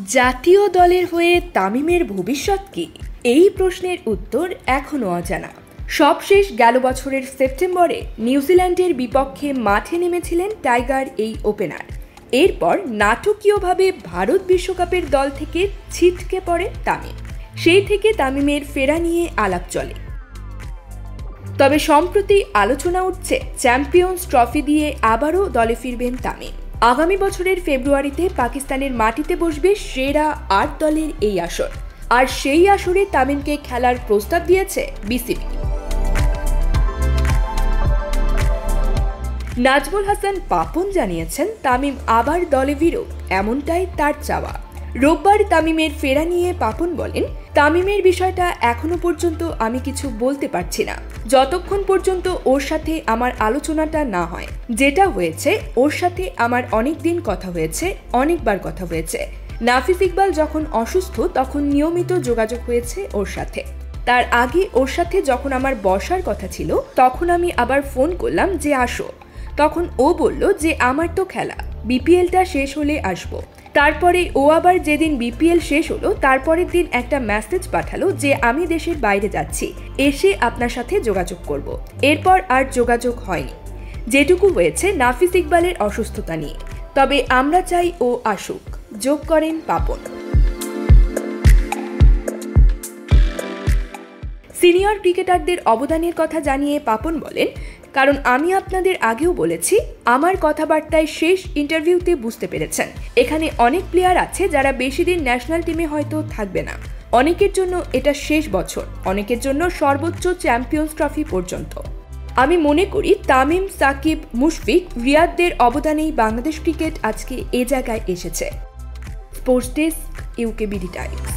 জাতীয় দলের হয়ে তামিমের ভবিষ্যৎ কি? এই প্রশ্নের উত্তর এখনও অজানা। সবশেষ গেল বছরের সেপ্টেম্বরে নিউজিল্যান্ডের বিপক্ষে মাঠে নেমেছিলেন টাইগার এই ওপেনার। এরপর নাটকীয়ভাবে ভারত বিশ্বকাপের দল থেকে ছিটকে পড়ে তামিম। সেই থেকে তামিমের ফেরা নিয়ে আলাপ চলে। তবে সম্প্রতি আলোচনা উঠছে চ্যাম্পিয়ন্স ট্রফি দিয়ে আবারও দলে ফিরবেন তামিম। আগামী বছরের ফেব্রুয়ারিতে পাকিস্তানের মাটিতে বসবে সেরা ৮ দলের এই আসর, আর সেই আসরে তামিমকে খেলার প্রস্তাব দিয়েছে বিসিবি। নাজমুল হাসান পাপন জানিয়েছেন তামিম আবার দলে ফিরুক, এমনটাই তার চাওয়া। রোববার তামিমের ফেরা নিয়ে পাপন বলেন, তামিমের বিষয়টা এখনো পর্যন্ত আমি কিছু বলতে পারছি না, যতক্ষণ পর্যন্ত ওর সাথে আমার আলোচনাটা না হয়। যেটা হয়েছে, ওর সাথে আমার অনেক দিন কথা হয়েছে, অনেকবার কথা হয়েছে। নাফিস ইকবাল যখন অসুস্থ তখন নিয়মিত যোগাযোগ হয়েছে ওর সাথে। তার আগে ওর সাথে যখন আমার বসার কথা ছিল তখন আমি আবার ফোন করলাম যে আসো, তখন ও বলল যে আমার তো খেলা, বিপিএলটা শেষ হলে আসবো। তারপরে ও আবার যেদিন বিপিএল শেষ হলো তারপরের দিন একটা মেসেজ পাঠালো যে আমি দেশের বাইরে যাচ্ছি, এসে আপনার সাথে যোগাযোগ করব। এরপর আর যোগাযোগ হয়নি। যেটুকু হয়েছে নাফিস ইকবালের অসুস্থতা নিয়ে। তবে আমরা চাই ও আসুক, যোগ করেন পাপন। সিনিয়র ক্রিকেটারদের অবদানের কথা জানিয়ে পাপন বলেন, কারণ আমি আপনাদের আগেও বলেছি, আমার কথাবার্তায় শেষ ইন্টারভিউতে বুঝতে পেরেছেন এখানে অনেক প্লেয়ার আছে যারা বেশি দিন ন্যাশনাল টিমে হয়তো থাকবে না। অনেকের জন্য এটা শেষ বছর, অনেকের জন্য সর্বোচ্চ চ্যাম্পিয়ন্স ট্রফি পর্যন্ত। আমি মনে করি তামিম, সাকিব, মুশফিক, রিয়াদদের অবদানেই বাংলাদেশ ক্রিকেট আজকে এ জায়গায় এসেছে। Sports desk, UKBD Times.